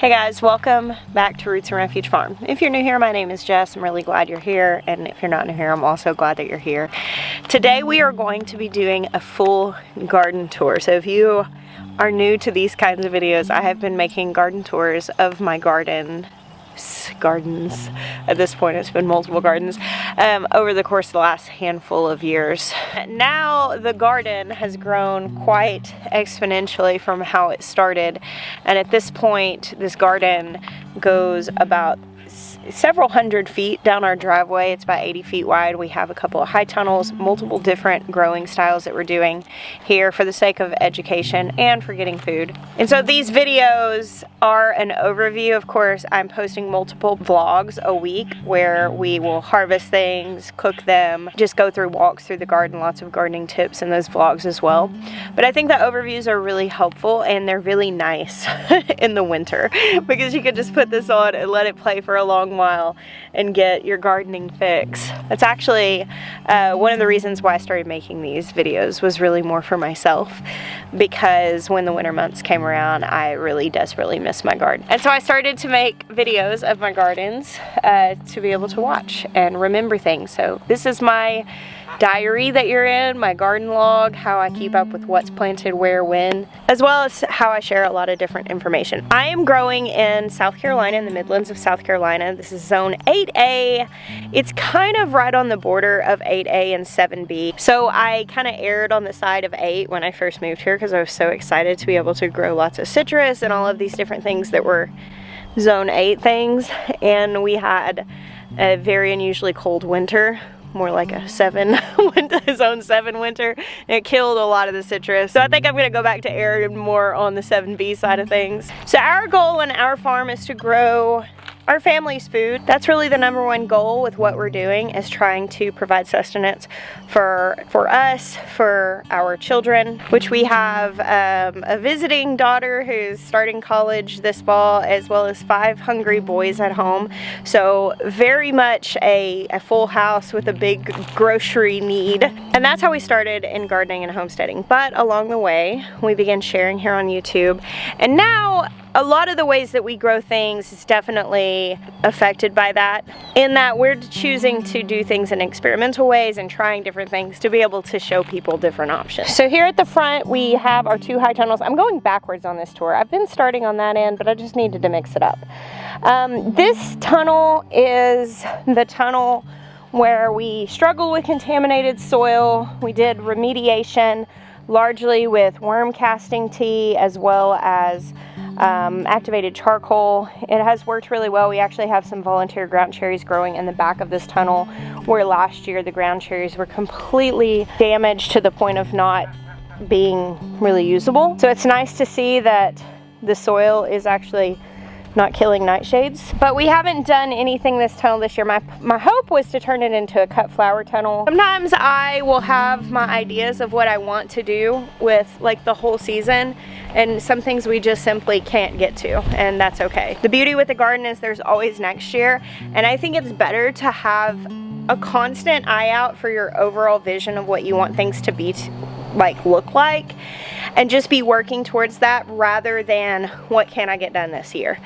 Hey guys, welcome back to Roots Refuge Farm. If you're new here, my name is Jess. I'm really glad you're here, and if you're not new here, I'm also glad that you're here. Today we are going to be doing a full garden tour. So if you are new to these kinds of videos, I have been making garden tours of my gardens. At this point it's been multiple gardens over the course of the last handful of years. Now the garden has grown quite exponentially from how it started, and at this point this garden goes about several hundred feet down our driveway. It's about 80 feet wide. We have a couple of high tunnels, multiple different growing styles that we're doing here for the sake of education and for getting food. And so these videos are an overview. Of course, I'm posting multiple vlogs a week where we will harvest things, cook them, just go through walks through the garden, lots of gardening tips in those vlogs as well. But I think the overviews are really helpful, and they're really nice in the winter because you can just put this on and let it play for a long while and get your gardening fix. That's actually one of the reasons why I started making these videos, was really more for myself, because when the winter months came around I really desperately missed my garden. And so I started to make videos of my gardens to be able to watch and remember things. So this is my diary that you're in, my garden log, how I keep up with what's planted where, when, as well as how I share a lot of different information. I am growing in South Carolina, in the Midlands of South Carolina. This is zone 8A. It's kind of right on the border of 8A and 7B. So I kind of erred on the side of 8 when I first moved here because I was so excited to be able to grow lots of citrus and all of these different things that were zone 8 things. And we had a very unusually cold winter, more like a 7 winter, zone 7 winter, and it killed a lot of the citrus. So I think I'm gonna go back to area more on the 7B side of things. So our goal in our farm is to grow our family's food. That's really the number one goal with what we're doing, is trying to provide sustenance for us, for our children, which we have a visiting daughter who's starting college this fall, as well as 5 hungry boys at home. So very much a full house with a big grocery need. And that's how we started in gardening and homesteading. But along the way, we began sharing here on YouTube. And now a lot of the ways that we grow things is definitely affected by that, in that we're choosing to do things in experimental ways and trying different things to be able to show people different options. So here at the front we have our 2 high tunnels. I'm going backwards on this tour. I've been starting on that end, but I just needed to mix it up. This tunnel is the tunnel where we struggle with contaminated soil. We did remediation largely with worm casting tea as well as activated charcoal. It has worked really well. We actually have some volunteer ground cherries growing in the back of this tunnel, where last year the ground cherries were completely damaged to the point of not being really usable. So it's nice to see that the soil is actually not killing nightshades. But we haven't done anything this tunnel this year. My hope was to turn it into a cut flower tunnel. Sometimes I will have my ideas of what I want to do with like the whole season, and some things we just simply can't get to, and that's okay. The beauty with the garden is there's always next year, and I think it's better to have a constant eye out for your overall vision of what you want things to be look like, and just be working towards that rather than what can I get done this year.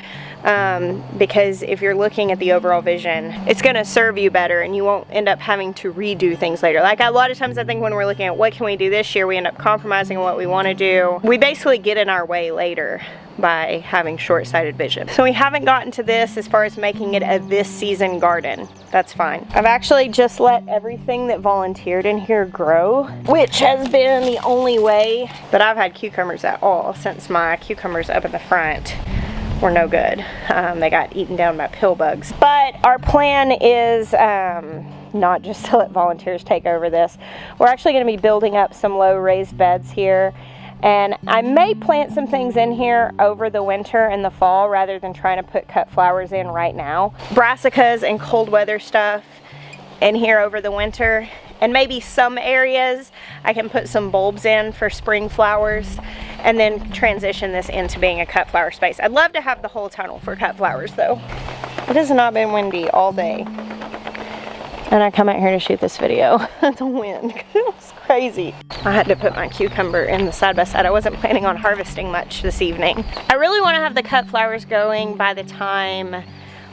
Because if you're looking at the overall vision, it's going to serve you better, and you won't end up having to redo things later. Like a lot of times I think when we're looking at what can we do this year, we end up compromising what we want to do. We basically get in our way later by having short-sighted vision. So we haven't gotten to this as far as making it a this season garden. That's fine. I've actually just let everything that volunteered in here grow, which has been the only way that I've had cucumbers at all, since my cucumbers up in the front were no good. They got eaten down by pill bugs. But our plan is not just to let volunteers take over this. We're actually going to be building up some low raised beds here, and I may plant some things in here over the winter and the fall rather than trying to put cut flowers in right now. Brassicas and cold weather stuff in here over the winter, and maybe some areas I can put some bulbs in for spring flowers, and then transition this into being a cut flower space. I'd love to have the whole tunnel for cut flowers though. It has not been windy all day. And I come out here to shoot this video in the wind. It was crazy. I had to put my cucumber in the side by side. I wasn't planning on harvesting much this evening. I really want to have the cut flowers going by the time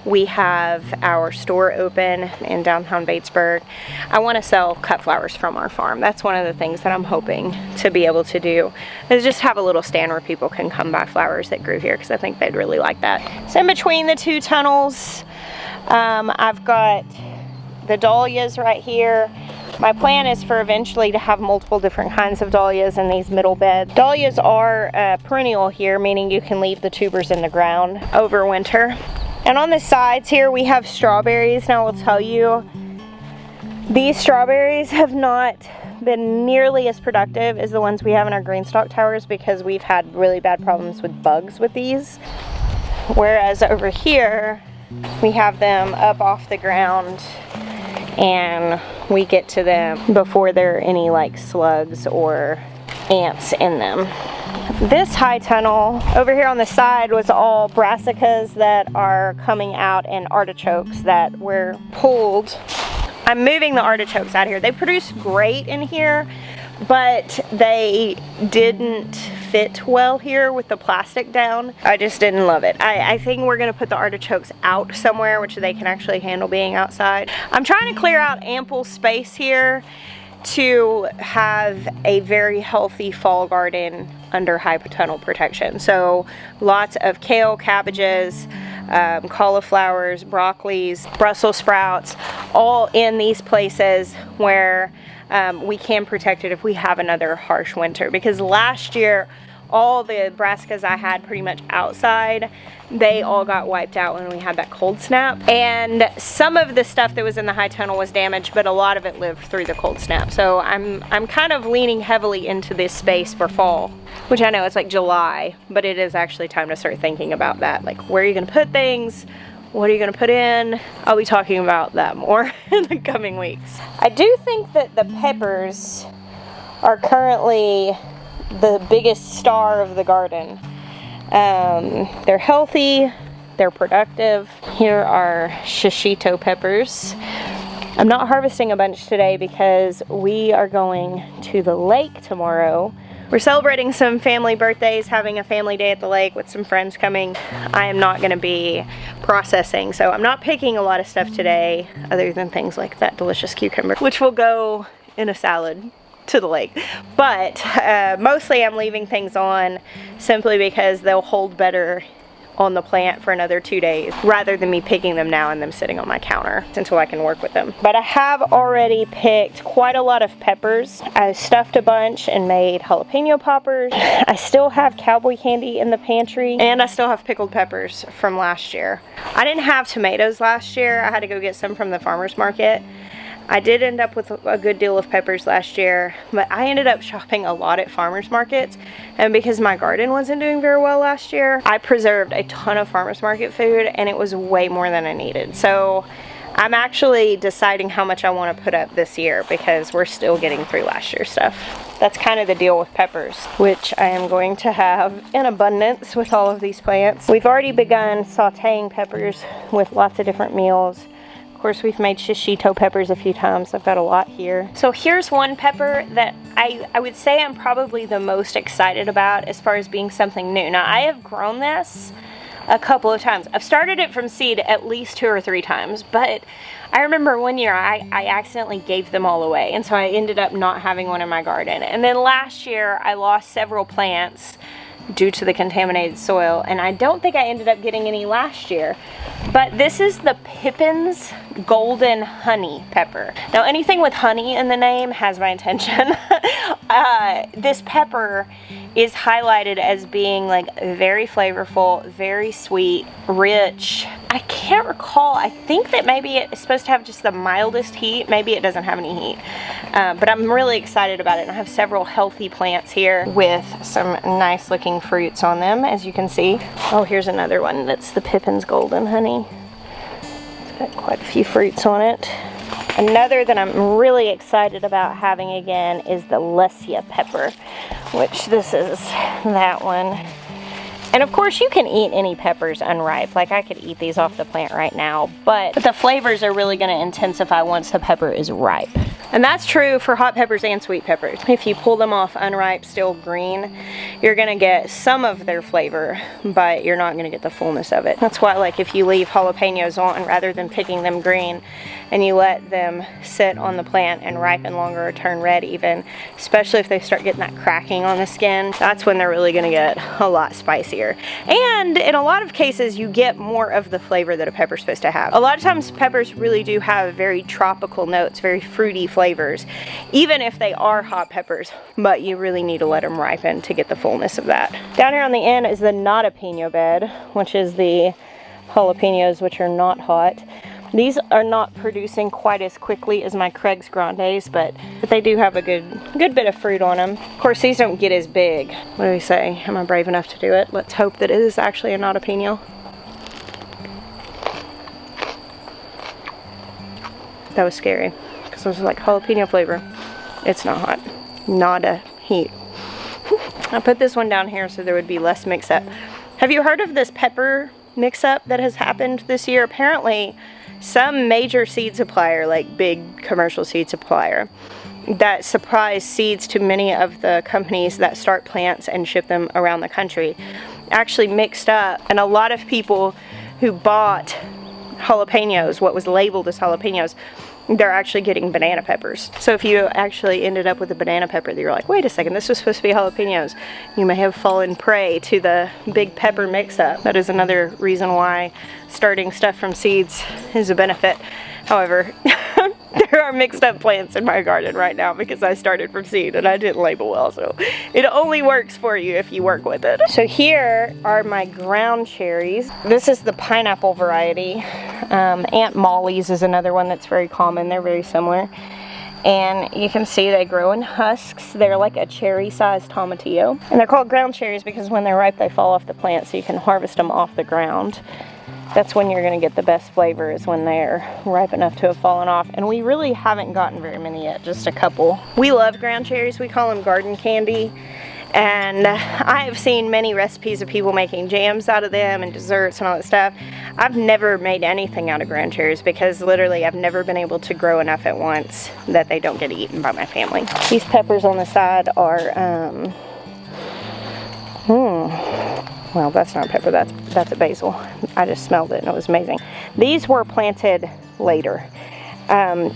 we have our store open in downtown Batesburg. I want to sell cut flowers from our farm. That's one of the things that I'm hoping to be able to do, is just have a little stand where people can come buy flowers that grew here, because I think they'd really like that. So in between the two tunnels, I've got the dahlias right here. My plan is for eventually to have multiple different kinds of dahlias in these middle beds. Dahlias are perennial here, meaning you can leave the tubers in the ground over winter. And on the sides here we have strawberries. Now I will tell you, these strawberries have not been nearly as productive as the ones we have in our green stalk towers, because we've had really bad problems with bugs with these. Whereas over here we have them up off the ground and we get to them before there are any like slugs or ants in them. This high tunnel over here on the side was all brassicas that are coming out, and artichokes that were pulled. I'm moving the artichokes out here. They produce great in here, but they didn't fit well here with the plastic down. I just didn't love it. I think we're gonna put the artichokes out somewhere which they can actually handle being outside. I'm trying to clear out ample space here to have a very healthy fall garden under high tunnel protection. So lots of kale, cabbages, cauliflowers, broccolis, Brussels sprouts, all in these places where we can protect it if we have another harsh winter. Because last year, all the brassicas I had pretty much outside, they all got wiped out when we had that cold snap. And some of the stuff that was in the high tunnel was damaged, but a lot of it lived through the cold snap. So I'm kind of leaning heavily into this space for fall, which I know it's like July, but it is actually time to start thinking about that. Like, where are you gonna put things? What are you gonna put in? I'll be talking about that more in the coming weeks. I do think that the peppers are currently the biggest star of the garden. They're healthy, they're productive. Here are shishito peppers. I'm not harvesting a bunch today because we are going to the lake tomorrow. We're celebrating some family birthdays, having a family day at the lake with some friends coming. I am not gonna be processing, so I'm not picking a lot of stuff today other than things like that delicious cucumber, which will go in a salad to the lake. But mostly I'm leaving things on simply because they'll hold better on the plant for another 2 days rather than me picking them now and them sitting on my counter until I can work with them. But I have already picked quite a lot of peppers. I stuffed a bunch and made jalapeno poppers. I still have cowboy candy in the pantry, and I still have pickled peppers from last year. I didn't have tomatoes last year. I had to go get some from the farmer's market. I did end up with a good deal of peppers last year, but I ended up shopping a lot at farmers markets, and because my garden wasn't doing very well last year, I preserved a ton of farmers market food, and it was way more than I needed. So I'm actually deciding how much I want to put up this year because we're still getting through last year's stuff. That's kind of the deal with peppers, which I am going to have in abundance with all of these plants. We've already begun sauteing peppers with lots of different meals. Of course, we've made shishito peppers a few times. I've got a lot here. So here's one pepper that I would say I'm probably the most excited about as far as being something new. Now, I have grown this a couple of times. I've started it from seed at least 2 or 3 times, but I remember one year I accidentally gave them all away, and so I ended up not having one in my garden. And then last year I lost several plants due to the contaminated soil, and I don't think I ended up getting any last year. But this is the Pippin's Golden Honey Pepper. Now, anything with honey in the name has my attention. This pepper is highlighted as being like very flavorful, very sweet, rich. I can't recall. I think that maybe it's supposed to have just the mildest heat. Maybe it doesn't have any heat. But I'm really excited about it. And I have several healthy plants here with some nice looking fruits on them, as you can see. Oh, here's another one that's the Pippin's Golden Honey. It's got quite a few fruits on it. Another that I'm really excited about having again is the Leesville pepper, which this is that one. And of course you can eat any peppers unripe. Like I could eat these off the plant right now, but the flavors are really gonna intensify once the pepper is ripe. And that's true for hot peppers and sweet peppers. If you pull them off unripe, still green, you're gonna get some of their flavor, but you're not gonna get the fullness of it. That's why, like, if you leave jalapenos on rather than picking them green and you let them sit on the plant and ripen longer or turn red even, especially if they start getting that cracking on the skin, that's when they're really gonna get a lot spicier. And in a lot of cases, you get more of the flavor that a pepper's supposed to have. A lot of times peppers really do have very tropical notes, very fruity flavors, even if they are hot peppers, but you really need to let them ripen to get the fullness of that. Down here on the end is the jalapeno bed, which is the jalapenos, which are not hot. These are not producing quite as quickly as my Craig's Grandes, but they do have a good bit of fruit on them. Of course, these don't get as big. What do we say? Am I brave enough to do it? Let's hope that it is actually a jalapeno. That was scary, because I was like, jalapeno flavor. It's not hot. Nada heat. I put this one down here so there would be less mix-up. Have you heard of this pepper mix-up that has happened this year? Apparently, some major seed supplier, like big commercial seed supplier, that supplies seeds to many of the companies that start plants and ship them around the country, actually mixed up. And a lot of people who bought jalapenos, what was labeled as jalapenos, they're actually getting banana peppers. So if you actually ended up with a banana pepper that you're like, wait a second, this was supposed to be jalapenos, you may have fallen prey to the big pepper mix-up. That is another reason why starting stuff from seeds is a benefit. However, there are mixed up plants in my garden right now because I started from seed and I didn't label well, so it only works for you if you work with it. So here are my ground cherries. This is the pineapple variety. Aunt Molly's is another one that's very common. They're very similar. And you can see they grow in husks. They're like a cherry-sized tomatillo. And they're called ground cherries because when they're ripe, they fall off the plant, so you can harvest them off the ground. That's when you're going to get the best flavor, is when they're ripe enough to have fallen off. And we really haven't gotten very many yet, just a couple. We love ground cherries. We call them garden candy. And I have seen many recipes of people making jams out of them and desserts and all that stuff. I've never made anything out of ground cherries because literally I've never been able to grow enough at once that they don't get eaten by my family. These peppers on the side are, well, that's not pepper, that's a basil. I just smelled it and it was amazing. These were planted later.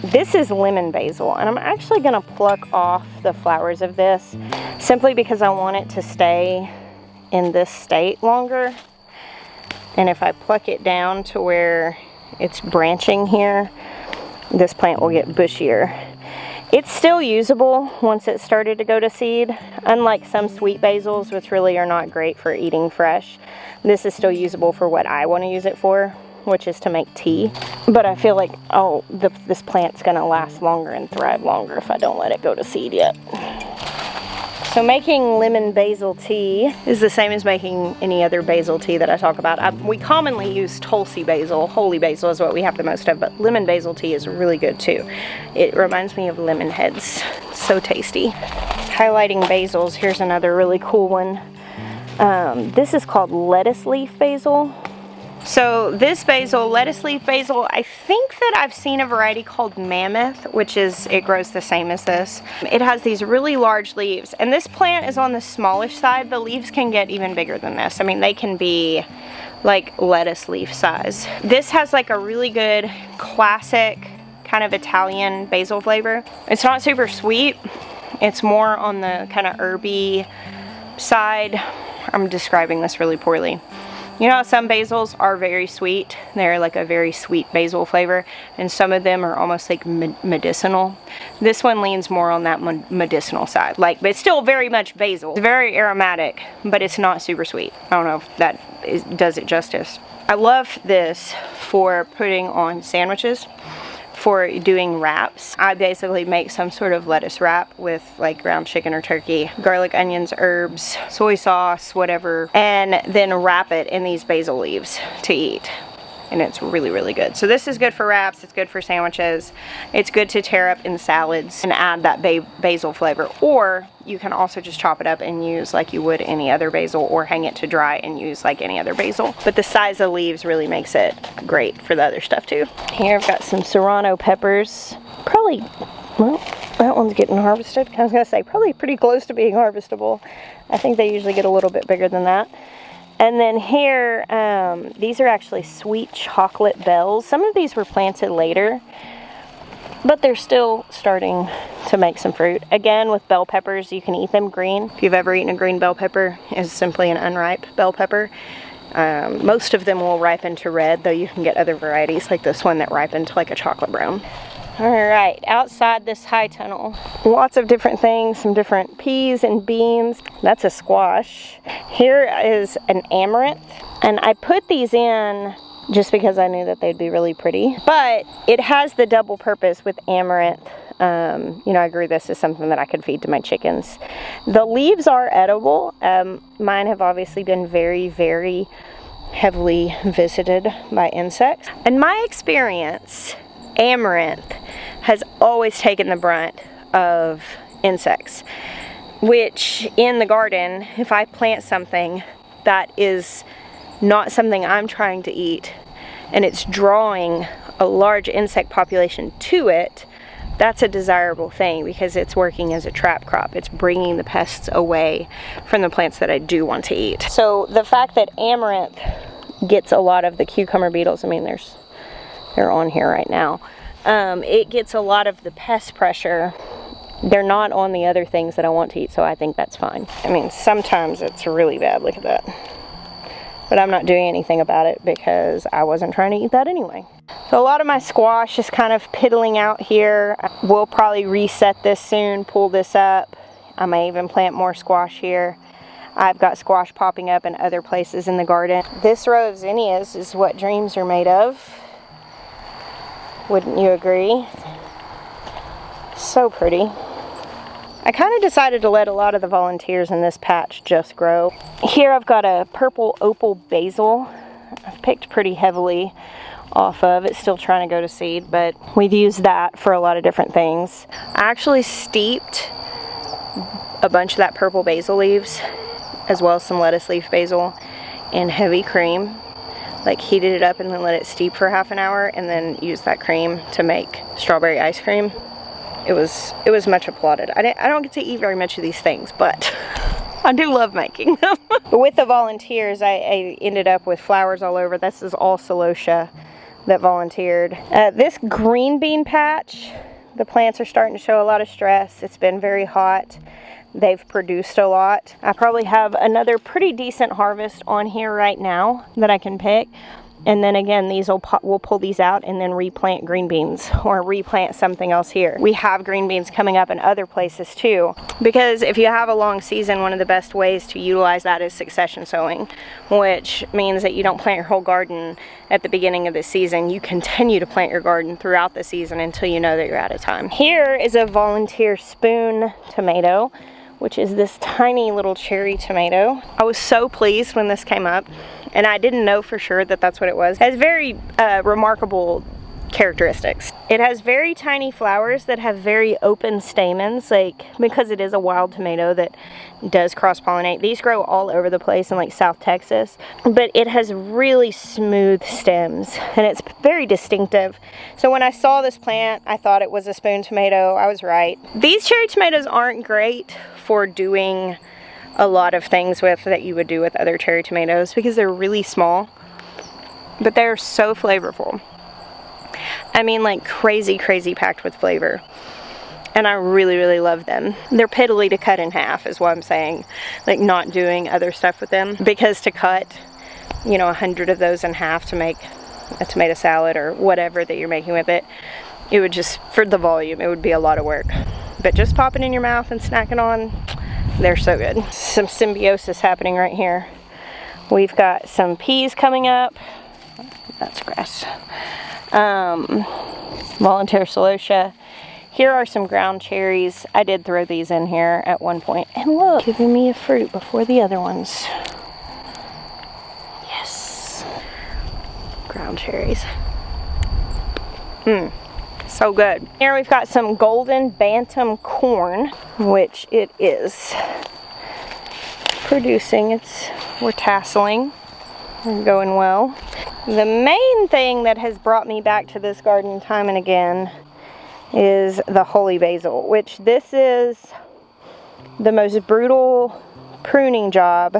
This is lemon basil, and I'm actually gonna pluck off the flowers of this simply because I want it to stay in this state longer. And if I pluck it down to where it's branching here, this plant will get bushier. It's still usable once it started to go to seed. Unlike some sweet basils, which really are not great for eating fresh, this is still usable for what I want to use it for, which is to make tea. But I feel like, this plant's gonna last longer and thrive longer if I don't let it go to seed yet. So making lemon basil tea is the same as making any other basil tea that I talk about. We commonly use Tulsi basil. Holy basil is what we have the most of, but lemon basil tea is really good too. It reminds me of lemon heads. It's so tasty. Highlighting basils, here's another really cool one. This is called lettuce leaf basil. So this basil, lettuce leaf basil, I think that I've seen a variety called Mammoth, which is, it grows the same as this. It has these really large leaves, and this plant is on the smallish side. The leaves can get even bigger than this. I mean, they can be like lettuce leaf size. This has like a really good classic kind of Italian basil flavor. It's not super sweet. It's more on the kind of herby side. I'm describing this really poorly. You know how some basils are very sweet? They're like a very sweet basil flavor, and some of them are almost like medicinal. This one leans more on that medicinal side, but it's still very much basil. It's very aromatic, but it's not super sweet. I don't know if that does it justice. I love this for putting on sandwiches, for doing wraps. I basically make some sort of lettuce wrap with like ground chicken or turkey, garlic, onions, herbs, soy sauce, whatever, and then wrap it in these basil leaves to eat. and it's really, really good. So this is good for wraps, it's good for sandwiches, it's good to tear up in salads and add that basil flavor. Or you can also just chop it up and use like you would any other basil, or hang it to dry and use like any other basil. But the size of leaves really makes it great for the other stuff too. Here I've got some serrano peppers. Probably, well, that one's getting harvested. I was gonna say probably pretty close to being harvestable. I think they usually get a little bit bigger than that. And then here, these are actually sweet chocolate bells. Some of these were planted later, but they're still starting to make some fruit. Again, with bell peppers, you can eat them green. If you've ever eaten a green bell pepper, it's simply an unripe bell pepper. Most of them will ripen to red, though you can get other varieties like this one that ripen to like a chocolate brown. All right, outside this high tunnel, lots of different things, some different peas and beans. That's a squash. Here is an amaranth, and I put these in just because I knew that they'd be really pretty. But it has the double purpose with amaranth. You know, I grew this as something that I could feed to my chickens. The leaves are edible. Mine have obviously been very, very heavily visited by insects. In my experience, amaranth has always taken the brunt of insects, which in the garden, if I plant something that is not something I'm trying to eat and it's drawing a large insect population to it, that's a desirable thing because it's working as a trap crop. It's bringing the pests away from the plants that I do want to eat. So the fact that amaranth gets a lot of the cucumber beetles, I mean they're on here right now. It gets a lot of the pest pressure. They're not on the other things that I want to eat, so I think that's fine. I mean, sometimes it's really bad, look at that. But I'm not doing anything about it because I wasn't trying to eat that anyway. So a lot of my squash is kind of piddling out here. We'll probably reset this soon, pull this up. I may even plant more squash here. I've got squash popping up in other places in the garden. This row of zinnias is what dreams are made of. Wouldn't you agree? So pretty. I kind of decided to let a lot of the volunteers in this patch just grow. Here I've got a purple opal basil. I've picked pretty heavily off of. It's still trying to go to seed, but we've used that for a lot of different things. I actually steeped a bunch of that purple basil leaves, as well as some lettuce leaf basil, in heavy cream. Like heated it up and then let it steep for half an hour, and then used that cream to make strawberry ice cream. It was much applauded. I don't get to eat very much of these things, but I do love making them. With the volunteers, I ended up with flowers all over. This is all celosia that volunteered. This green bean patch, the plants are starting to show a lot of stress. It's been very hot. They've produced a lot. I probably have another pretty decent harvest on here right now that I can pick. And then again, we'll pull these out and then replant green beans or replant something else here. We have green beans coming up in other places too. Because if you have a long season, one of the best ways to utilize that is succession sowing, which means that you don't plant your whole garden at the beginning of the season. You continue to plant your garden throughout the season until you know that you're out of time. Here is a volunteer spoon tomato, which is this tiny little cherry tomato. I was so pleased when this came up, and I didn't know for sure that that's what it was. It has very remarkable characteristics. It has very tiny flowers that have very open stamens, like because it is a wild tomato that does cross-pollinate. These grow all over the place in like South Texas, but it has really smooth stems and it's very distinctive. So when I saw this plant, I thought it was a spoon tomato. I was right. These cherry tomatoes aren't great for doing a lot of things with that you would do with other cherry tomatoes because they're really small, but they're so flavorful. I mean, like crazy packed with flavor. And I really love them. They're piddly to cut in half is what I'm saying. Like not doing other stuff with them. Because to cut, you know, 100 of those in half to make a tomato salad or whatever that you're making with it, it would just, for the volume, it would be a lot of work. But just popping in your mouth and snacking on, they're so good. Some symbiosis happening right here. We've got some peas coming up. That's grass. Volunteer celosia. Here are some ground cherries. I did throw these in here at one point. And look, giving me a fruit before the other ones. Yes. Ground cherries. So good. Here we've got some golden bantam corn, which it is producing. We're tasseling. We're going well. The main thing that has brought me back to this garden time and again is the holy basil, which this is the most brutal pruning job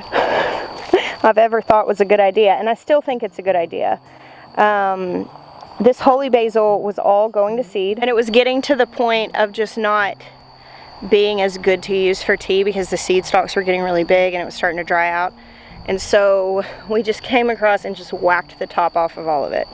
I've ever thought was a good idea, and I still think it's a good idea. This holy basil was all going to seed, and it was getting to the point of just not being as good to use for tea because the seed stalks were getting really big and it was starting to dry out. And so we just came across and just whacked the top off of all of it.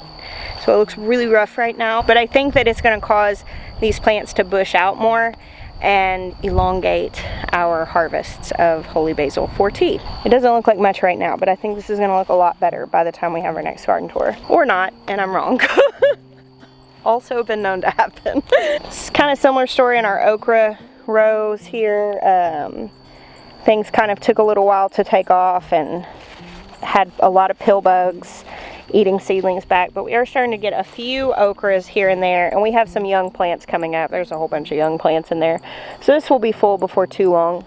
So it looks really rough right now, but I think that it's going to cause these plants to bush out more and elongate our harvests of holy basil for tea. It doesn't look like much right now, but I think this is going to look a lot better by the time we have our next garden tour. Or not, and I'm wrong. Also been known to happen. It's kind of similar story in our okra rows here. Things kind of took a little while to take off and had a lot of pill bugs eating seedlings back, but we are starting to get a few okras here and there, and we have some young plants coming up. There's a whole bunch of young plants in there, so this will be full before too long.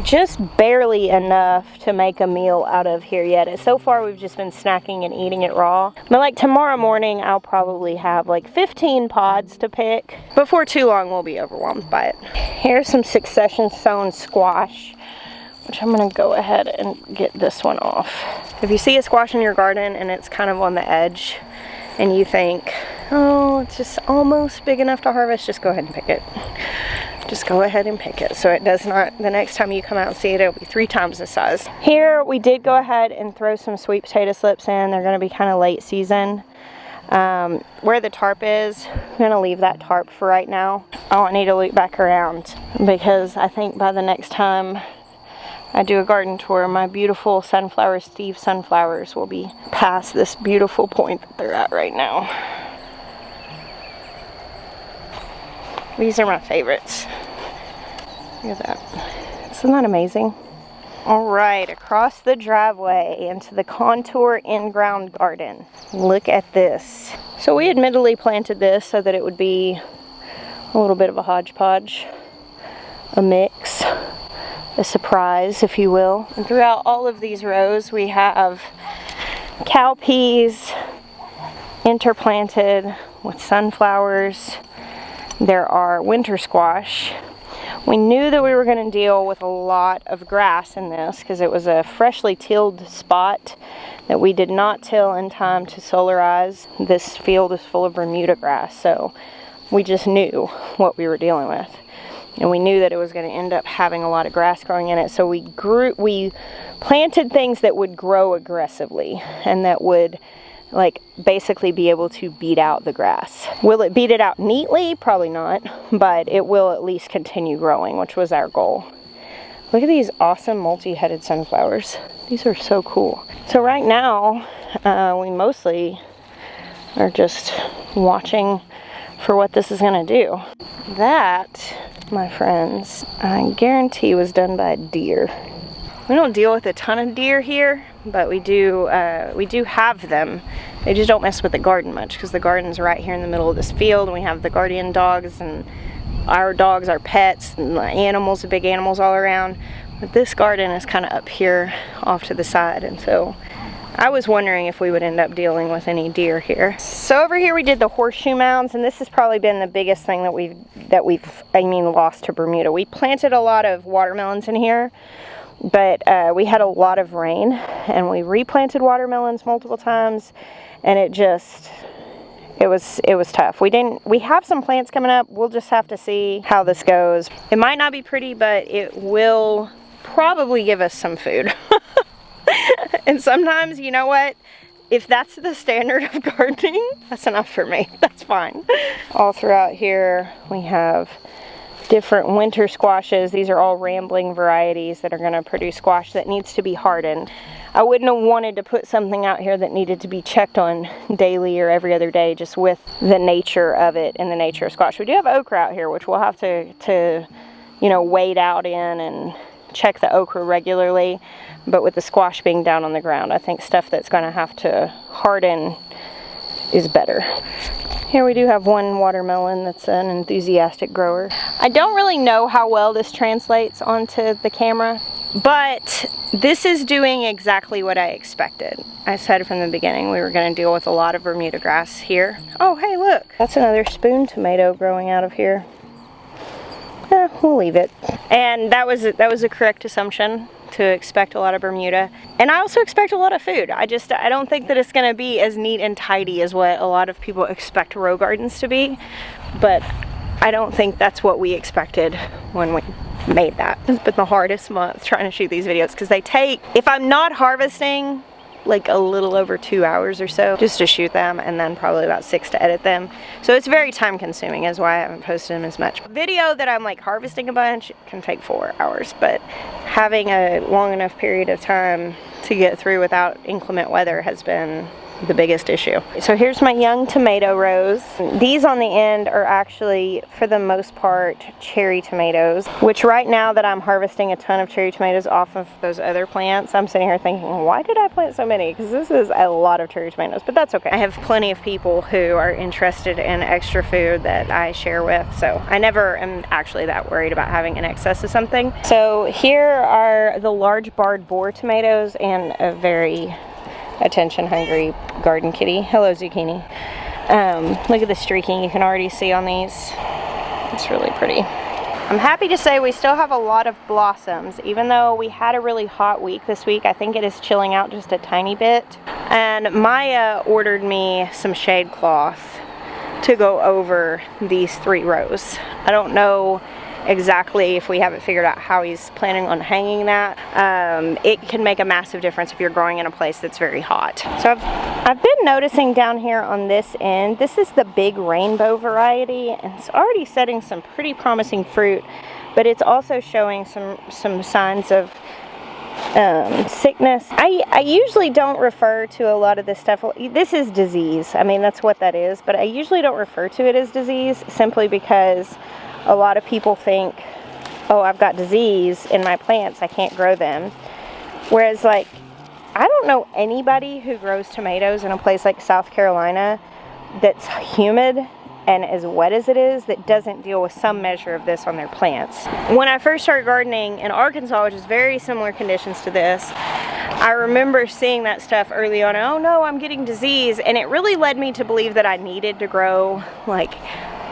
Just barely enough to make a meal out of here yet. So far we've just been snacking and eating it raw, but like tomorrow morning I'll probably have like 15 pods to pick. Before too long we'll be overwhelmed by it. Here's some succession sown squash, which I'm going to go ahead and get this one off. If you see a squash in your garden and it's kind of on the edge and you think, oh, it's just almost big enough to harvest, just go ahead and pick it. Just go ahead and pick it so it does not, the next time you come out and see it, it'll be 3 times the size. Here we did go ahead and throw some sweet potato slips in. They're going to be kind of late season. Where the tarp is, I'm going to leave that tarp for right now. I don't need to loop back around because I think by the next time I do a garden tour, my beautiful sunflower Steve sunflowers will be past this beautiful point that they're at right now. These are my favorites. Look at that. Isn't that amazing? Alright, across the driveway into the contour in-ground garden. Look at this. So we admittedly planted this so that it would be a little bit of a hodgepodge, a mix, a surprise, if you will. And throughout all of these rows we have cowpeas interplanted with sunflowers. There are winter squash. We knew that we were going to deal with a lot of grass in this because it was a freshly tilled spot that we did not till in time to solarize. This field is full of Bermuda grass, so we just knew what we were dealing with. And we knew that it was going to end up having a lot of grass growing in it, so we planted things that would grow aggressively and that would like basically be able to beat out the grass. Will it beat it out neatly? Probably not, but it will at least continue growing, which was our goal. Look at these awesome multi-headed sunflowers. These are so cool. So right now, we mostly are just watching for what this is going to do. That, my friends, I guarantee was done by a deer. We don't deal with a ton of deer here, but we do have them. They just don't mess with the garden much because the garden's right here in the middle of this field, and we have the guardian dogs and our dogs, our pets, and the animals, the big animals all around. But this garden is kind of up here off to the side, and so I was wondering if we would end up dealing with any deer here. So over here we did the horseshoe mounds, and this has probably been the biggest thing that we've lost to Bermuda. We planted a lot of watermelons in here, but we had a lot of rain, and we replanted watermelons multiple times, and it was tough. We have some plants coming up. We'll just have to see how this goes. It might not be pretty, but it will probably give us some food. And sometimes, you know what? If that's the standard of gardening, that's enough for me. That's fine. All throughout here, we have different winter squashes. These are all rambling varieties that are going to produce squash that needs to be hardened. I wouldn't have wanted to put something out here that needed to be checked on daily or every other day, just with the nature of it and the nature of squash. We do have okra out here, which we'll have to wade out in and check the okra regularly. But with the squash being down on the ground, I think stuff that's going to have to harden is better. Here we do have one watermelon that's an enthusiastic grower. I don't really know how well this translates onto the camera, but this is doing exactly what I expected. I said from the beginning we were going to deal with a lot of Bermuda grass here. Oh, hey, look, that's another spoon tomato growing out of here. We'll leave it. And that was a correct assumption, to expect a lot of Bermuda. And I also expect a lot of food. I don't think that it's going to be as neat and tidy as what a lot of people expect row gardens to be, but I don't think that's what we expected when we made that. It's been the hardest month trying to shoot these videos, because they take, if I'm not harvesting, like a little over 2 hours or so just to shoot them, and then probably about 6 to edit them. So it's very time consuming, is why I haven't posted them as much. Video that I'm like harvesting a bunch can take 4 hours, but having a long enough period of time to get through without inclement weather has been the biggest issue. So here's my young tomato rows. These on the end are actually, for the most part, cherry tomatoes, which right now that I'm harvesting a ton of cherry tomatoes off of those other plants, I'm sitting here thinking, why did I plant so many? Because this is a lot of cherry tomatoes, but that's okay. I have plenty of people who are interested in extra food that I share with, so I never am actually that worried about having an excess of something. So here are the large barred boar tomatoes and a very attention hungry garden kitty. Hello, zucchini. Look at the streaking you can already see on these. It's really pretty. I'm happy to say we still have a lot of blossoms, even though we had a really hot week this week. I think it is chilling out just a tiny bit. And Maya ordered me some shade cloth to go over these 3 rows. I don't know exactly, if we haven't figured out how he's planning on hanging that. It can make a massive difference if you're growing in a place that's very hot. So I've been noticing down here on this end, this is the big rainbow variety, and it's already setting some pretty promising fruit, but it's also showing some signs of sickness. I usually don't refer to a lot of this stuff. This is disease. I mean, that's what that is, but I usually don't refer to it as disease, simply because a lot of people think, oh, I've got disease in my plants, I can't grow them. Whereas, like, I don't know anybody who grows tomatoes in a place like South Carolina that's humid and as wet as it is that doesn't deal with some measure of this on their plants. When I first started gardening in Arkansas, which is very similar conditions to this, I remember seeing that stuff early on. Oh no, I'm getting disease, and it really led me to believe that I needed to grow like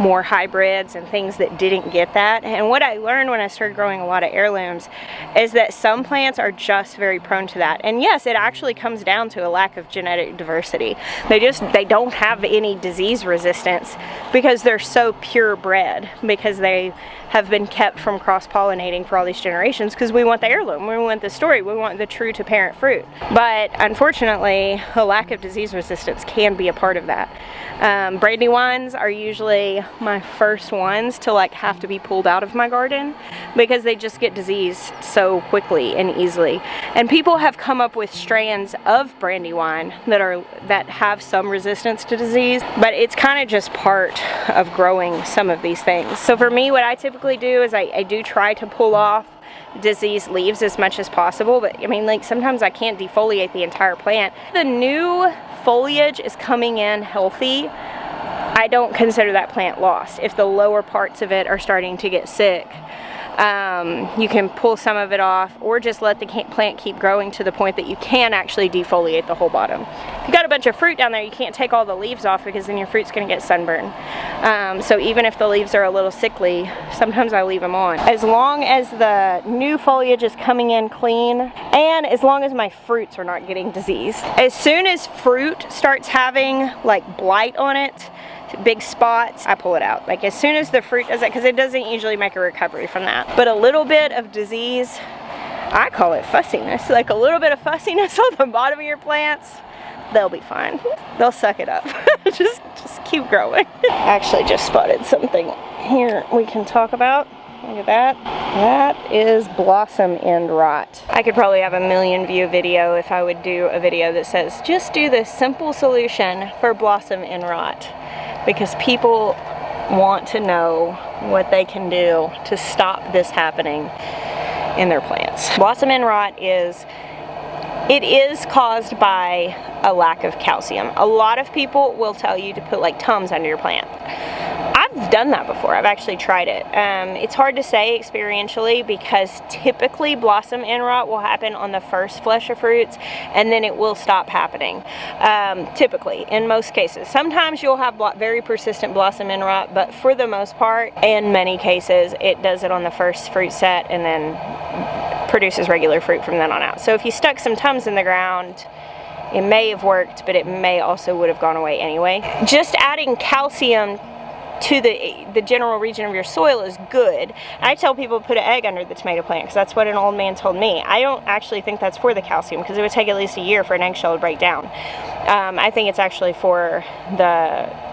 more hybrids and things that didn't get that. And what I learned when I started growing a lot of heirlooms is that some plants are just very prone to that. And yes, it actually comes down to a lack of genetic diversity. They don't have any disease resistance because they're so purebred, because they have been kept from cross-pollinating for all these generations, because we want the heirloom, we want the story, we want the true to parent fruit. But unfortunately, a lack of disease resistance can be a part of that. Brandywines are usually my first ones to like have to be pulled out of my garden, because they just get diseased so quickly and easily. And people have come up with strands of Brandywine that have some resistance to disease, but it's kind of just part of growing some of these things. So for me, what I typically do is I do try to pull off diseased leaves as much as possible, but I mean, like, sometimes I can't defoliate the entire plant. The new foliage is coming in healthy. I don't consider that plant lost. If the lower parts of it are starting to get sick, you can pull some of it off, or just let the plant keep growing to the point that you can actually defoliate the whole bottom. If you got a bunch of fruit down there, you can't take all the leaves off, because then your fruit's going to get sunburned. So even if the leaves are a little sickly, sometimes I leave them on. As long as the new foliage is coming in clean, and as long as my fruits are not getting diseased. As soon as fruit starts having like blight on it, big spots, I pull it out. Like, as soon as the fruit does it, because it doesn't usually make a recovery from that. But a little bit of disease, I call it fussiness, like a little bit of fussiness on the bottom of your plants, they'll be fine. They'll suck it up. just keep growing. I actually just spotted something here we can talk about. Look at that. That is blossom end rot. I could probably have a 1 million view video if I would do a video that says, just do the simple solution for blossom end rot, because people want to know what they can do to stop this happening in their plants. Blossom end rot is It is caused by a lack of calcium. A lot of people will tell you to put like Tums under your plant. I've done that before. I've actually tried it. It's hard to say experientially because typically blossom end rot will happen on the first flush of fruits and then it will stop happening. Typically, in most cases. Sometimes you'll have very persistent blossom end rot, but for the most part, in many cases, it does it on the first fruit set and then produces regular fruit from then on out. So if you stuck some Tums in the ground, it may have worked, but it may also would have gone away anyway. Just adding calcium to the general region of your soil is good. I tell people to put an egg under the tomato plant because that's what an old man told me. I don't actually think that's for the calcium because it would take at least a year for an eggshell to break down. I think it's actually for the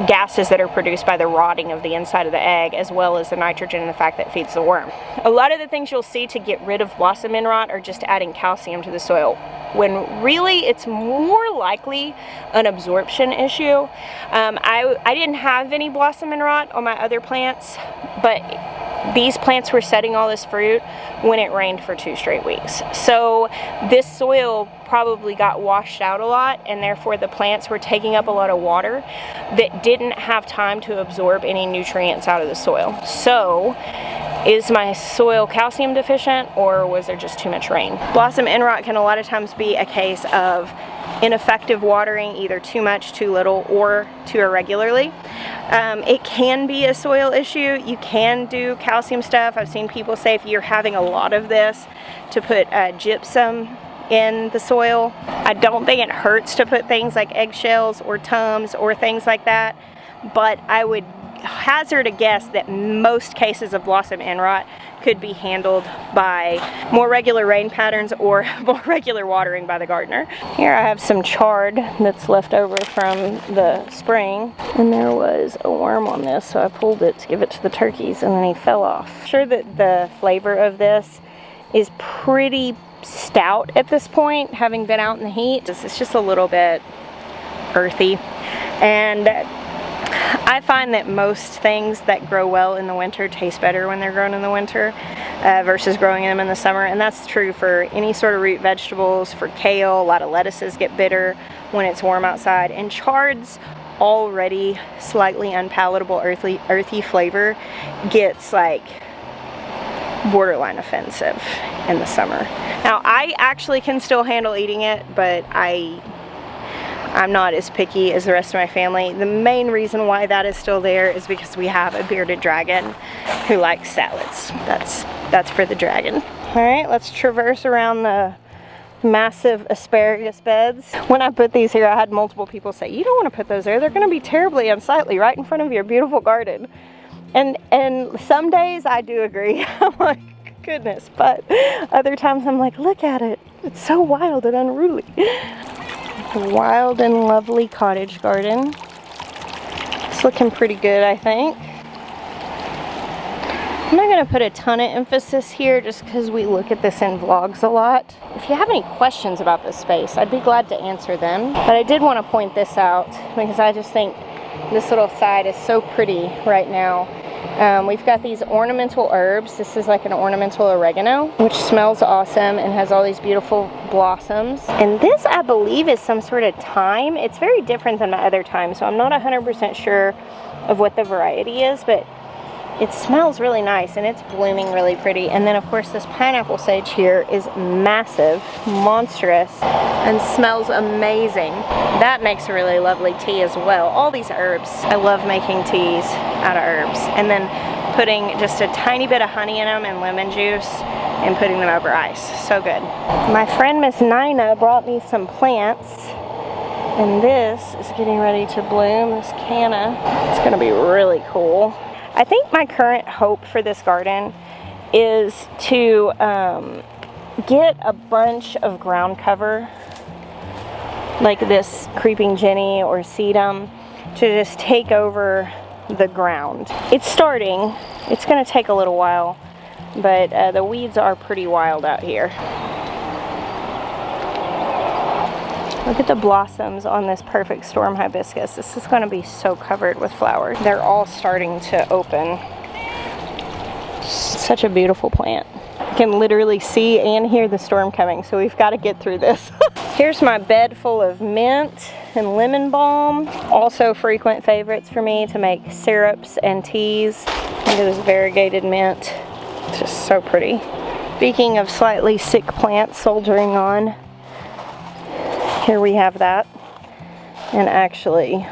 gases that are produced by the rotting of the inside of the egg, as well as the nitrogen and the fact that it feeds the worm. A lot of the things you'll see to get rid of blossom end rot are just adding calcium to the soil, when really it's more likely an absorption issue. I didn't have any blossom end rot on my other plants, but these plants were setting all this fruit when it rained for 2 straight weeks. So this soil probably got washed out a lot, and therefore the plants were taking up a lot of water that didn't have time to absorb any nutrients out of the soil. So is my soil calcium deficient, or was there just too much rain? Blossom end rot can a lot of times be a case of ineffective watering, either too much, too little, or too irregularly. It can be a soil issue. You can do calcium stuff. I've seen people say if you're having a lot of this, to put gypsum in the soil. I don't think it hurts to put things like eggshells or Tums or things like that, but I would hazard a guess that most cases of blossom end rot could be handled by more regular rain patterns or more regular watering by the gardener. Here I have some chard that's left over from the spring, and there was a worm on this, so I pulled it to give it to the turkeys, and then he fell off. I'm sure that the flavor of this is pretty stout at this point, having been out in the heat. It's just a little bit earthy, and I find that most things that grow well in the winter taste better when they're grown in the winter versus growing them in the summer, and that's true for any sort of root vegetables. For kale, a lot of lettuces get bitter when it's warm outside, and chard's already slightly unpalatable earthy flavor gets like borderline offensive in the summer. Now I actually can still handle eating it, but I'm not as picky as the rest of my family. The main reason why that is still there is because we have a bearded dragon who likes salads. That's for the dragon. All right, let's traverse around the massive asparagus beds. When I put these here, I had multiple people say, you don't want to put those there. They're going to be terribly unsightly right in front of your beautiful garden. And some days I do agree. I'm like, goodness, but other times I'm like, look at it. It's so wild and unruly. Wild and lovely cottage garden. It's looking pretty good, I think. I'm not going to put a ton of emphasis here just because we look at this in vlogs a lot. If you have any questions about this space, I'd be glad to answer them. But I did want to point this out because I just think this little side is so pretty right now. We've got these ornamental herbs. This is like an ornamental oregano, which smells awesome and has all these beautiful blossoms. And this, I believe, is some sort of thyme. It's very different than my other thyme, so I'm not 100% sure of what the variety is, but it smells really nice and it's blooming really pretty. And then of course this pineapple sage here is massive, monstrous, and smells amazing. That makes a really lovely tea as well. All these herbs, I love making teas out of herbs, and then putting just a tiny bit of honey in them and lemon juice and putting them over ice. So good. My friend Miss Nina brought me some plants, and this is getting ready to bloom, this canna. It's gonna be really cool. I think my current hope for this garden is to get a bunch of ground cover, like this creeping jenny or sedum, to just take over the ground. It's starting. It's going to take a little while, but the weeds are pretty wild out here. Look at the blossoms on this perfect storm hibiscus. This is going to be so covered with flowers. They're all starting to open. Such a beautiful plant. can literally see and hear the storm coming, so we've got to get through this. Here's my bed full of mint and lemon balm. Also frequent favorites for me to make syrups and teas. Look at this variegated mint. It's just so pretty. Speaking of slightly sick plants soldiering on, here we have that. And actually,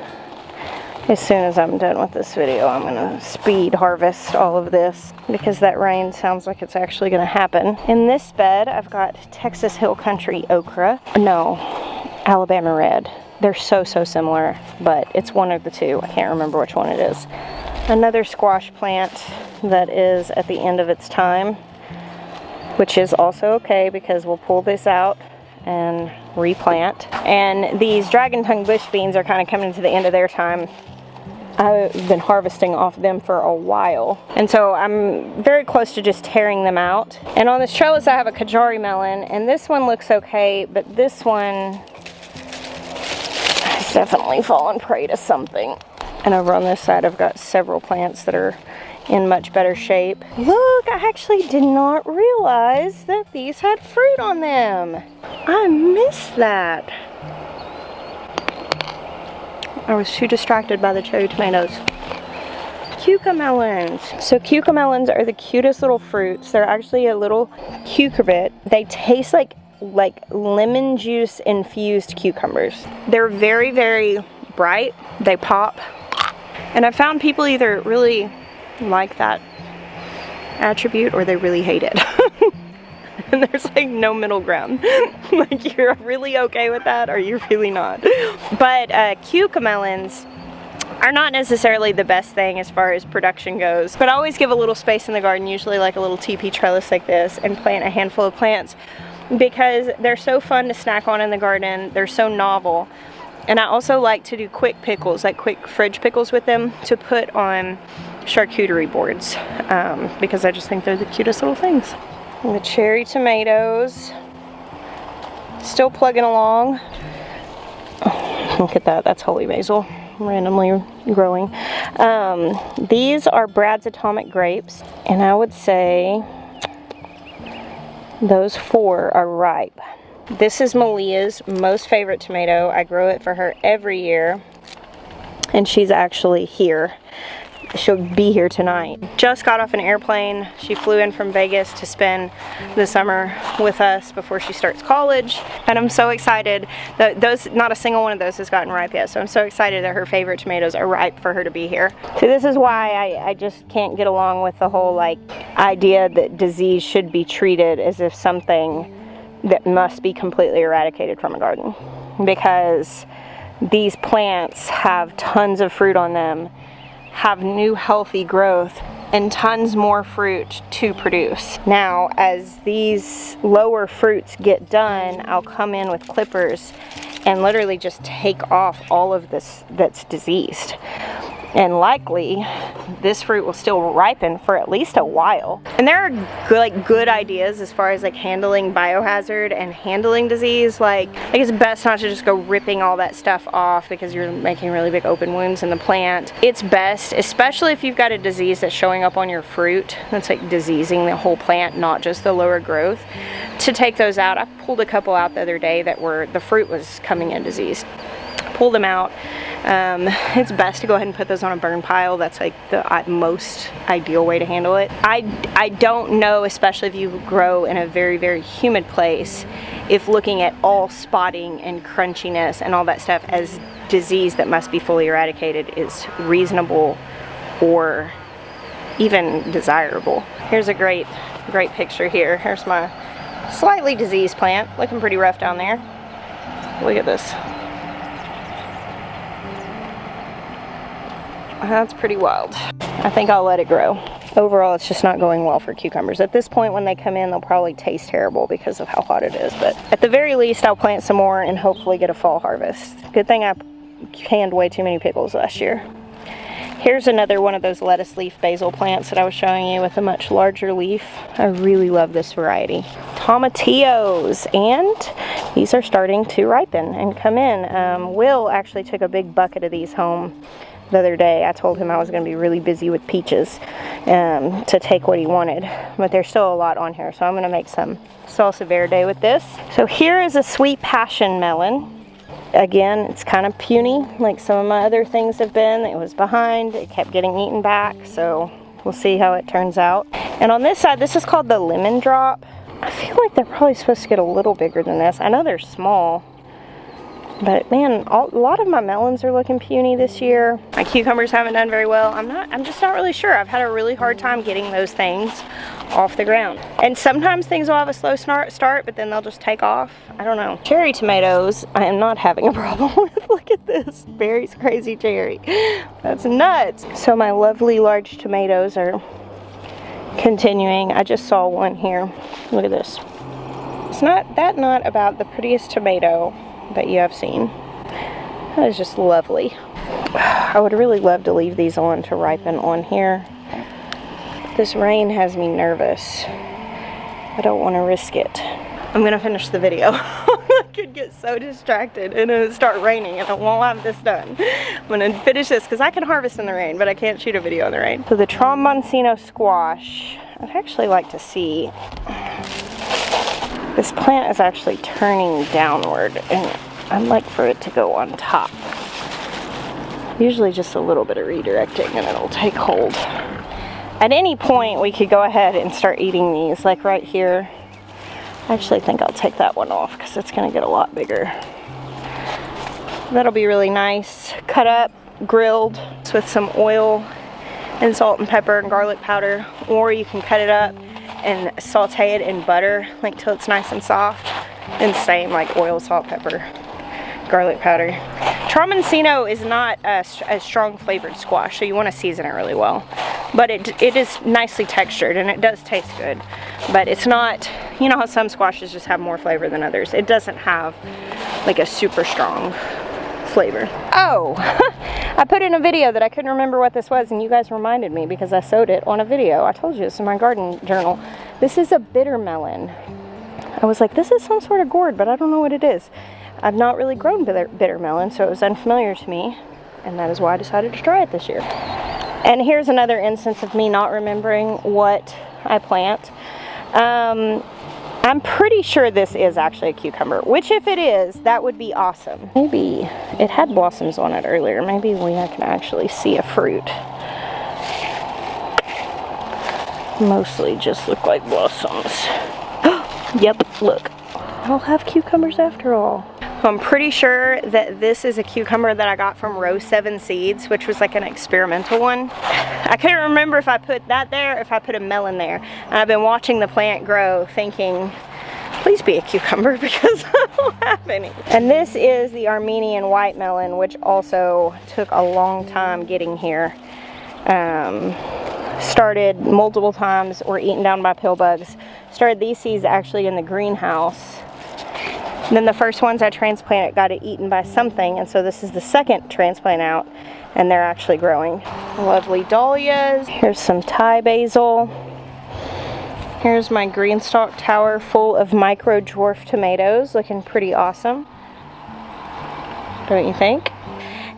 as soon as I'm done with this video, I'm gonna speed harvest all of this because that rain sounds like it's actually gonna happen. In this bed, I've got Texas Hill Country okra. No, Alabama red. They're so similar, but it's one of the two. I can't remember which one it is. Another squash plant that is at the end of its time, which is also okay because we'll pull this out and replant. And these dragon tongue bush beans are kind of coming to the end of their time. I've been harvesting off them for a while, and so I'm very close to just tearing them out. And on this trellis I have a Kajari melon, and this one looks okay, but this one has definitely fallen prey to something. And over on this side I've got several plants that are in much better shape. Look, I actually did not realize that these had fruit on them. I missed that. I was too distracted by the cherry tomatoes. Cucamelons. So cucamelons are the cutest little fruits. They're actually a little cucurbit. They taste like lemon juice infused cucumbers. They're very bright. They pop. And I found people either really like that attribute or they really hate it. And there's like no middle ground. Like, you're really okay with that or you're really not. But cucamelons are not necessarily the best thing as far as production goes, but I always give a little space in the garden, usually like a little teepee trellis like this, and plant a handful of plants because they're so fun to snack on in the garden. They're so novel. And I also like to do quick pickles, like quick fridge pickles with them to put on charcuterie boards because I just think they're the cutest little things. And the cherry tomatoes, still plugging along. Oh, look at that, that's holy basil, randomly growing. These are Brad's Atomic grapes, and I would say those 4 are ripe. This is Malia's most favorite tomato. I grow it for her every year, and she's actually here. She'll be here tonight. Just got off an airplane. She flew in from Vegas to spend the summer with us before she starts college. And I'm so excited that not a single one of those has gotten ripe yet. So I'm so excited that her favorite tomatoes are ripe for her to be here. So this is why I just can't get along with the whole idea that disease should be treated as if something that must be completely eradicated from a garden. Because these plants have tons of fruit on them, have new healthy growth, and tons more fruit to produce. Now, as these lower fruits get done, I'll come in with clippers and literally just take off all of this that's diseased. And likely, this fruit will still ripen for at least a while. And there are good ideas as far as handling biohazard and handling disease. It's best not to just go ripping all that stuff off because you're making really big open wounds in the plant. It's best, especially if you've got a disease that's showing up on your fruit, that's diseasing the whole plant, not just the lower growth, to take those out. I pulled a couple out the other day that the fruit was coming in diseased. Pull them out. It's best to go ahead and put those on a burn pile. That's the most ideal way to handle it. I don't know, especially if you grow in a very humid place, if looking at all spotting and crunchiness and all that stuff as disease that must be fully eradicated is reasonable or even desirable. Here's a great picture here. Here's my slightly diseased plant, looking pretty rough down there. Look at this. That's pretty wild. I think I'll let it grow. Overall, it's just not going well for cucumbers. At this point, when they come in, they'll probably taste terrible because of how hot it is. But at the very least, I'll plant some more and hopefully get a fall harvest. Good thing I canned way too many pickles last year. Here's another one of those lettuce leaf basil plants that I was showing you with a much larger leaf. I really love this variety. Tomatillos, and these are starting to ripen and come in. Will actually took a big bucket of these home the other day. I told him I was going to be really busy with peaches to take what he wanted, but there's still a lot on here, so I'm going to make some salsa verde with this. So here is a sweet passion melon. Again, it's kind of puny like some of my other things have been. It was behind, it kept getting eaten back, so we'll see how it turns out. And on this side, this is called the lemon drop. I feel like they're probably supposed to get a little bigger than this. I know they're small, but man, a lot of my melons are looking puny this year. My cucumbers haven't done very well. I'm just not really sure. I've had a really hard time getting those things off the ground. And sometimes things will have a slow start, but then they'll just take off. I don't know. Cherry tomatoes, I am not having a problem with. Look at this. Barry's crazy cherry. That's nuts. So my lovely large tomatoes are continuing. I just saw one here. Look at this. It's not about the prettiest tomato that you have seen. That is just lovely. I would really love to leave these on to ripen on here. This rain has me nervous. I don't want to risk it. I'm gonna finish the video. I could get so distracted and it'll start raining and I won't have this done. I'm gonna finish this because I can harvest in the rain, but I can't shoot a video in the rain. So the tromboncino squash, I'd actually like to see. This plant is actually turning downward and I'd like for it to go on top. Usually just a little bit of redirecting and it'll take hold. At any point we could go ahead and start eating these, like right here. I actually think I'll take that one off because it's going to get a lot bigger. That'll be really nice. Cut up, grilled with some oil and salt and pepper and garlic powder, or you can cut it up and saute it in butter like till it's nice and soft, and same like oil, salt, pepper, garlic powder. Tromboncino is not a strong flavored squash, so you want to season it really well. But it is nicely textured and it does taste good. But it's not, you know how some squashes just have more flavor than others. It doesn't have like a super strong flavor. Oh, I put in a video that I couldn't remember what this was and you guys reminded me because I sewed it on a video. I told you this in my garden journal. This is a bitter melon. I was like, this is some sort of gourd, but I don't know what it is. I've not really grown bitter melon, so it was unfamiliar to me, and that is why I decided to try it this year. And here's another instance of me not remembering what I plant. I'm pretty sure this is actually a cucumber, which if it is, that would be awesome. Maybe it had blossoms on it earlier. Maybe I can actually see a fruit. Mostly just look like blossoms. Yep, look. I'll have cucumbers after all. I'm pretty sure that this is a cucumber that I got from Row 7 Seeds, which was like an experimental one. I couldn't remember if I put that there or if I put a melon there. And I've been watching the plant grow thinking, please be a cucumber because I don't have any. And this is the Armenian white melon, which also took a long time getting here. Started multiple times, were eaten down by pill bugs. Started these seeds actually in the greenhouse. And then the first ones I transplanted got eaten by something, and so this is the second transplant out, and they're actually growing. Lovely dahlias. Here's some Thai basil. Here's my green stalk tower full of micro dwarf tomatoes, looking pretty awesome, don't you think?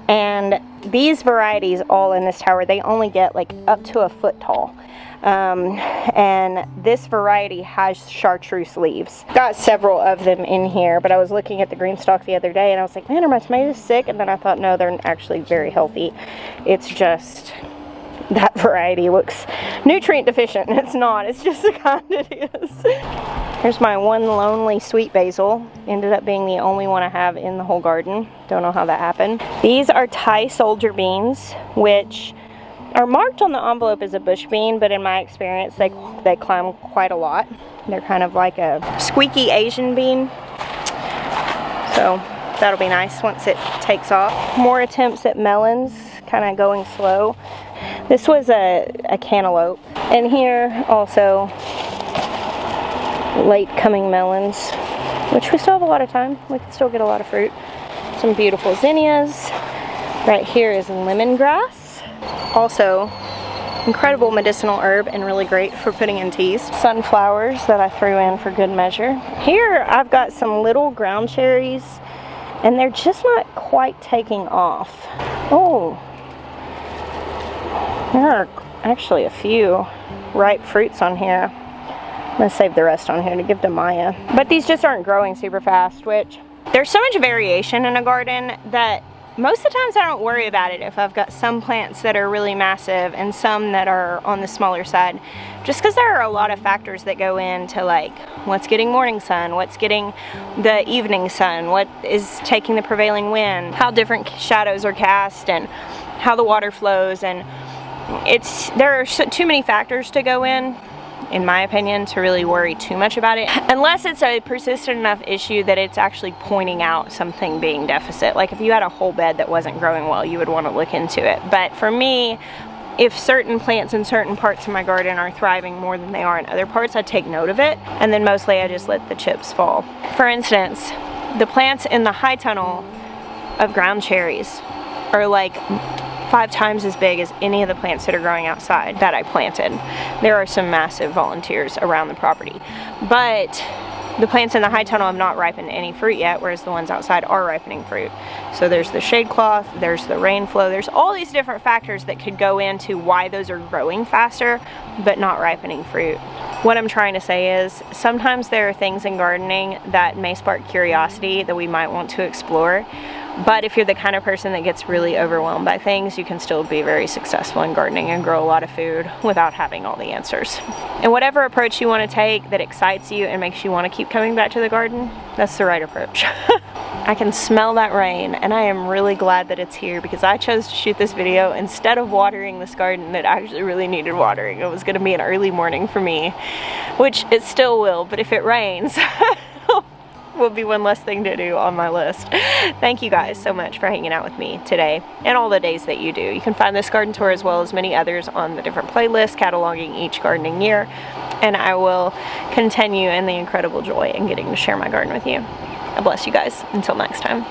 And these varieties all in this tower, they only get like up to a foot tall. And this variety has chartreuse leaves. Got several of them in here, but I was looking at the green stalk the other day and I was like, man, are my tomatoes sick? And then I thought, no, they're actually very healthy. It's just that variety looks nutrient deficient, and it's not. It's just the kind it is. Here's my one lonely sweet basil. Ended up being the only one I have in the whole garden. Don't know how that happened. These are Thai soldier beans, which are marked on the envelope as a bush bean, but in my experience they climb quite a lot. They're kind of like a squeaky Asian bean, so that'll be nice once it takes off. More attempts at melons, kind of going slow. This was a cantaloupe, and here also late coming melons, which we still have a lot of time. We can still get a lot of fruit. Some beautiful zinnias. Right here is lemongrass. Also, incredible medicinal herb and really great for putting in teas. Sunflowers that I threw in for good measure. Here I've got some little ground cherries, and they're just not quite taking off. Oh, There are actually a few ripe fruits on here. I'm gonna save the rest on here to give to Maya. But these just aren't growing super fast, which there's so much variation in a garden that most of the times I don't worry about it if I've got some plants that are really massive and some that are on the smaller side. Just because there are a lot of factors that go into like what's getting morning sun, what's getting the evening sun, what is taking the prevailing wind, how different shadows are cast, and how the water flows. And there are too many factors to go in my opinion, to really worry too much about it, unless it's a persistent enough issue that it's actually pointing out something being deficit. Like if you had a whole bed that wasn't growing well, you would want to look into it. But for me, if certain plants in certain parts of my garden are thriving more than they are in other parts, I take note of it, and then mostly I just let the chips fall. For instance, the plants in the high tunnel of ground cherries are like 5 times as big as any of the plants that are growing outside that I planted. There are some massive volunteers around the property, but the plants in the high tunnel have not ripened any fruit yet, whereas the ones outside are ripening fruit. So there's the shade cloth, there's the rain flow, there's all these different factors that could go into why those are growing faster but not ripening fruit. What I'm trying to say is sometimes there are things in gardening that may spark curiosity that we might want to explore. But if you're the kind of person that gets really overwhelmed by things, you can still be very successful in gardening and grow a lot of food without having all the answers. And whatever approach you want to take that excites you and makes you want to keep coming back to the garden, that's the right approach. I can smell that rain, and I am really glad that it's here because I chose to shoot this video instead of watering this garden that actually really needed watering. It was going to be an early morning for me, which it still will, but if it rains, will be one less thing to do on my list. Thank you guys so much for hanging out with me today and all the days that you do. You can find this garden tour as well as many others on the different playlists cataloging each gardening year, and I will continue in the incredible joy in getting to share my garden with you. I bless you guys. Until next time.